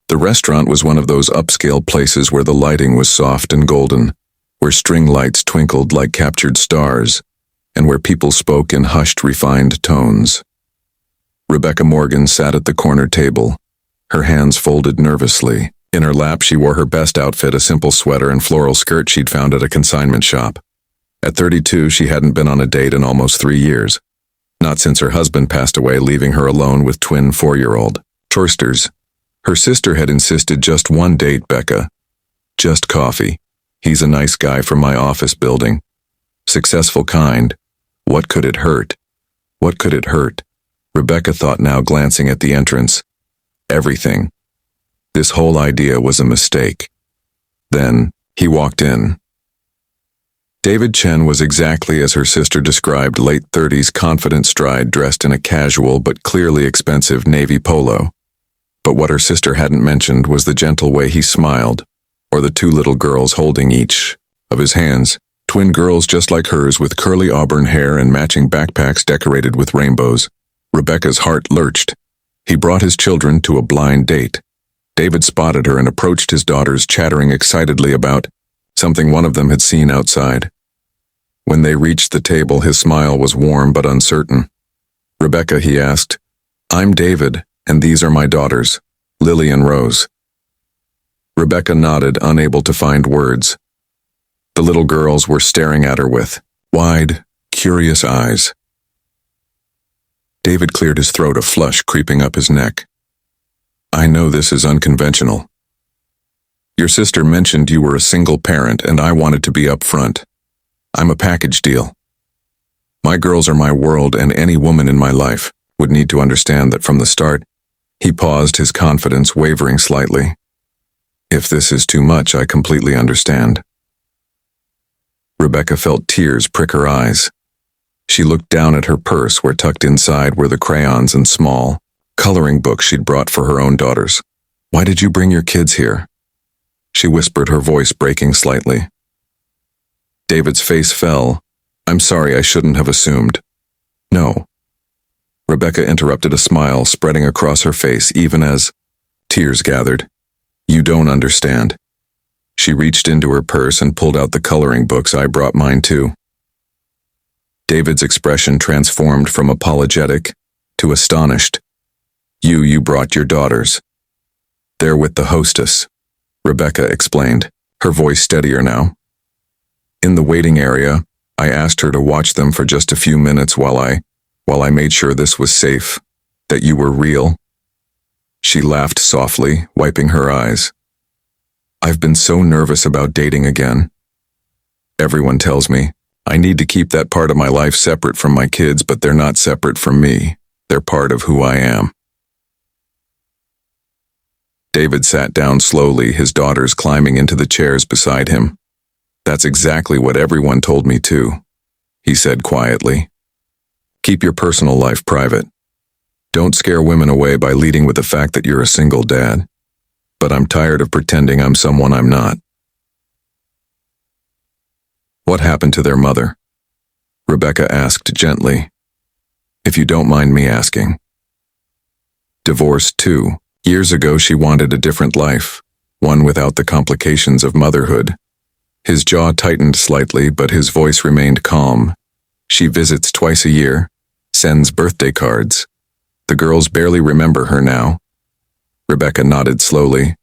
The restaurant was one of those upscale places where the lighting was soft and golden, where string lights twinkled like captured stars, and where people spoke in hushed, refined tones. Rebecca Morgan sat at the corner table, her hands folded nervously. In her lap she wore her best outfit, a simple sweater and floral skirt she'd found at a consignment shop. At 32, she hadn't been on a date in almost 3 years. Not since her husband passed away, leaving her alone with twin 4-year-old Torsters. Her sister had insisted just one date, Becca. Just coffee. He's a nice guy from my office building. Successful kind. What could it hurt? What could it hurt? Rebecca thought now, glancing at the entrance. Everything. This whole idea was a mistake. Then, he walked in. David Chen was exactly as her sister described, late 30s, confident stride, dressed in a casual but clearly expensive navy polo. But what her sister hadn't mentioned was the gentle way he smiled, or the 2 little girls holding each of his hands, twin girls just like hers with curly auburn hair and matching backpacks decorated with rainbows. Rebecca's heart lurched. He brought his children to a blind date. David spotted her and approached his daughters, chattering excitedly about something one of them had seen outside. When they reached the table, his smile was warm but uncertain. "Rebecca," he asked. "I'm David, and these are my daughters, Lily and Rose." Rebecca nodded, unable to find words. The little girls were staring at her with wide, curious eyes. David cleared his throat, a flush creeping up his neck. "I know this is unconventional. Your sister mentioned you were a single parent, and I wanted to be upfront. I'm a package deal. My girls are my world, and any woman in my life would need to understand that from the start." He paused, his confidence wavering slightly. "If this is too much, I completely understand." Rebecca felt tears prick her eyes. She looked down at her purse, where tucked inside were the crayons and small coloring books she'd brought for her own daughters. "Why did you bring your kids here?" she whispered, her voice breaking slightly. David's face fell. "I'm sorry, I shouldn't have assumed." "No." Rebecca interrupted, a smile spreading across her face even as tears gathered. "You don't understand." She reached into her purse and pulled out the coloring books. "I brought mine too." David's expression transformed from apologetic to astonished. You brought your daughters." "They're with the hostess," Rebecca explained, her voice steadier now. "In the waiting area, I asked her to watch them for just a few minutes while I made sure this was safe, that you were real." She laughed softly, wiping her eyes. "I've been so nervous about dating again. Everyone tells me I need to keep that part of my life separate from my kids, but they're not separate from me. They're part of who I am." David sat down slowly, his daughters climbing into the chairs beside him. "That's exactly what everyone told me too," he said quietly. "Keep your personal life private. Don't scare women away by leading with the fact that you're a single dad. But I'm tired of pretending I'm someone I'm not." "What happened to their mother?" Rebecca asked gently. "If you don't mind me asking." "Divorced too. Years ago she wanted a different life, one without the complications of motherhood." His jaw tightened slightly, but his voice remained calm. "She visits twice a year, sends birthday cards. The girls barely remember her now." Rebecca nodded slowly.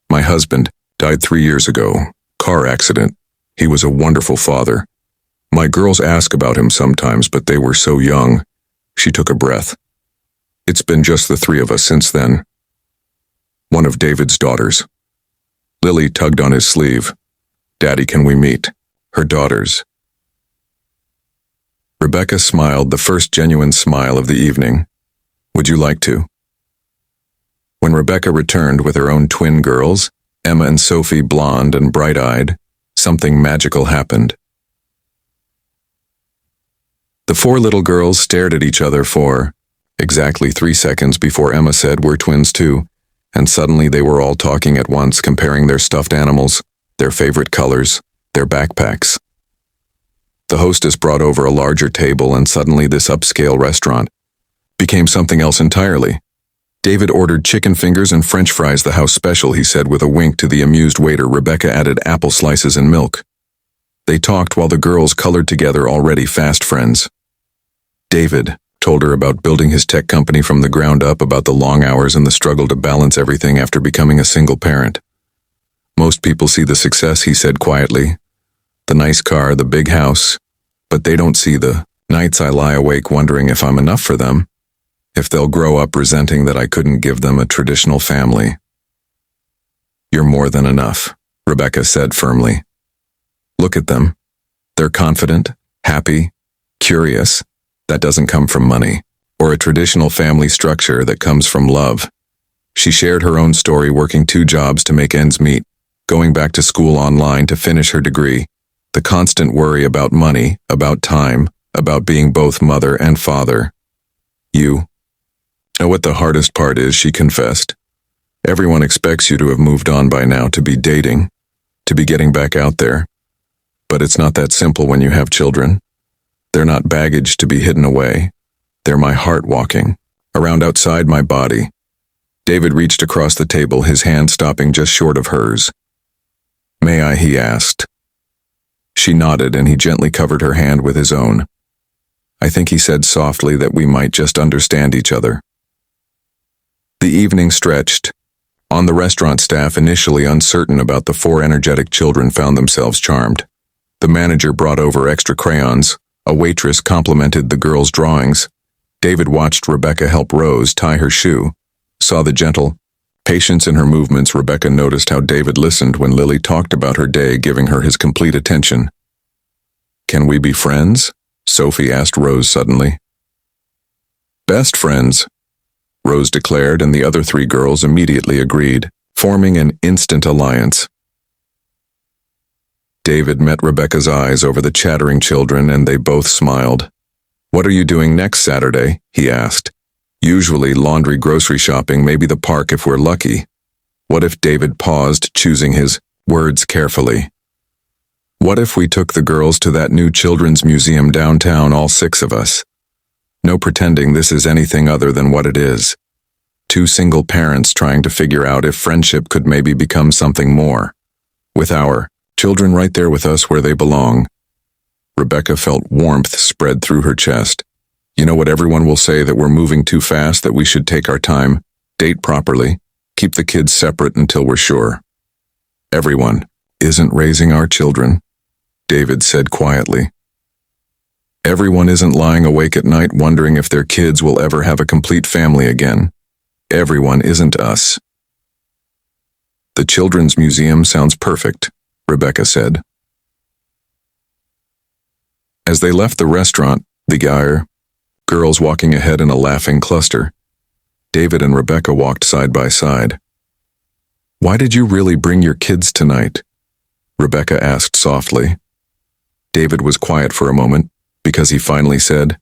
"My husband died 3 years ago. Car accident. He was a wonderful father. My girls ask about him sometimes, but they were so young." She took a breath. "It's been just the 3 of us since then." One of David's daughters. Lily tugged on his sleeve. "Daddy, can we meet?" Her daughters. Rebecca smiled, the first genuine smile of the evening. "Would you like to?" When Rebecca returned with her own twin girls, Emma and Sophie, blonde and bright-eyed, something magical happened. The 4 little girls stared at each other for exactly 3 seconds before Emma said, "We're twins too," and suddenly they were all talking at once, comparing their stuffed animals, their favorite colors, their backpacks. The hostess brought over a larger table, and suddenly this upscale restaurant became something else entirely. David ordered chicken fingers and French fries, the house special, he said with a wink to the amused waiter. Rebecca added apple slices and milk. They talked while the girls colored together, already fast friends. David told her about building his tech company from the ground up, about the long hours and the struggle to balance everything after becoming a single parent. Most people see the success, he said quietly. The nice car, the big house. But they don't see the nights I lie awake wondering if I'm enough for them, if they'll grow up resenting that I couldn't give them a traditional family. You're more than enough, Rebecca said firmly. Look at them. They're confident, happy, curious. That doesn't come from money, or a traditional family structure. That comes from love. She shared her own story, working 2 jobs to make ends meet, going back to school online to finish her degree, the constant worry about money, about time, about being both mother and father. You know what the hardest part is, she confessed. Everyone expects you to have moved on by now, to be dating, to be getting back out there. But it's not that simple when you have children. They're not baggage to be hidden away. They're my heart walking around outside my body. David reached across the table, his hand stopping just short of hers. May I, he asked. She nodded and he gently covered her hand with his own. I think, he said softly, that we might just understand each other. The evening stretched. On the restaurant, staff, initially uncertain about the 4 energetic children, found themselves charmed. The manager brought over extra crayons. A waitress complimented the girls' drawings. David watched Rebecca help Rose tie her shoe, saw the gentle patience in her movements. Rebecca noticed how David listened when Lily talked about her day, giving her his complete attention. Can we be friends? Sophie asked Rose suddenly. Best friends, Rose declared, and the other 3 girls immediately agreed, forming an instant alliance. David met Rebecca's eyes over the chattering children, and they both smiled. What are you doing next Saturday? He asked. Usually laundry, grocery shopping, maybe the park if we're lucky. What if? David paused, choosing his words carefully. What if we took the girls to that new children's museum downtown, all 6 of us? No pretending this is anything other than what it is. 2 single parents trying to figure out if friendship could maybe become something more. With our children right there with us where they belong. Rebecca felt warmth spread through her chest. You know what everyone will say, that we're moving too fast, that we should take our time, date properly, keep the kids separate until we're sure. Everyone isn't raising our children, David said quietly. Everyone isn't lying awake at night wondering if their kids will ever have a complete family again. Everyone isn't us. The Children's Museum sounds perfect, Rebecca said. As they left the restaurant, the girls walking ahead in a laughing cluster, David and Rebecca walked side by side. Why did you really bring your kids tonight? Rebecca asked softly. David was quiet for a moment, because he finally said,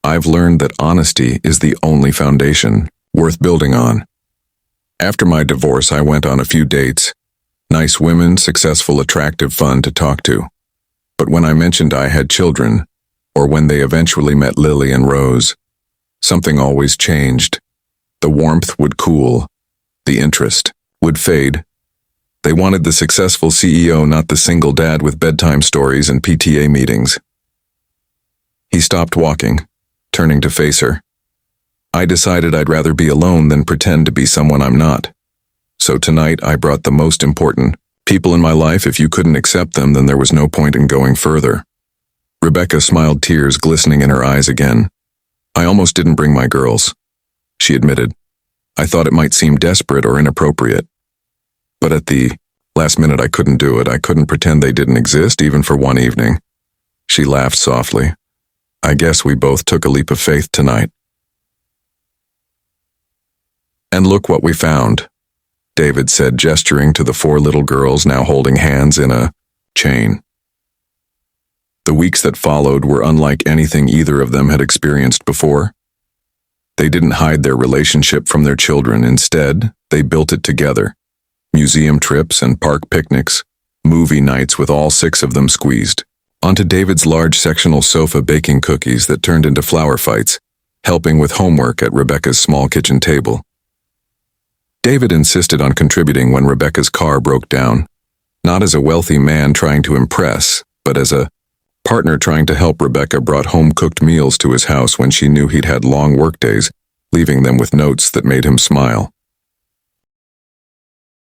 I've learned that honesty is the only foundation worth building on. After my divorce, I went on a few dates. Nice women, successful, attractive, fun to talk to. But when I mentioned I had children, or when they eventually met Lily and Rose, something always changed. The warmth would cool. The interest would fade. They wanted the successful CEO, not the single dad with bedtime stories and PTA meetings. He stopped walking, turning to face her. I decided I'd rather be alone than pretend to be someone I'm not. So tonight I brought the most important people in my life. If you couldn't accept them, then there was no point in going further. Rebecca smiled, tears glistening in her eyes again. I almost didn't bring my girls, she admitted. I thought it might seem desperate or inappropriate. But at the last minute I couldn't do it. I couldn't pretend they didn't exist, even for one evening. She laughed softly. I guess we both took a leap of faith tonight. And look what we found, David said, gesturing to the 4 little girls now holding hands in a chain. The weeks that followed were unlike anything either of them had experienced before. They didn't hide their relationship from their children. Instead, they built it together. Museum trips and park picnics, movie nights with all 6 of them squeezed onto David's large sectional sofa, baking cookies that turned into flower fights, helping with homework at Rebecca's small kitchen table. David insisted on contributing when Rebecca's car broke down, not as a wealthy man trying to impress, but as a partner trying to help. Rebecca brought home-cooked meals to his house when she knew he'd had long workdays, leaving them with notes that made him smile.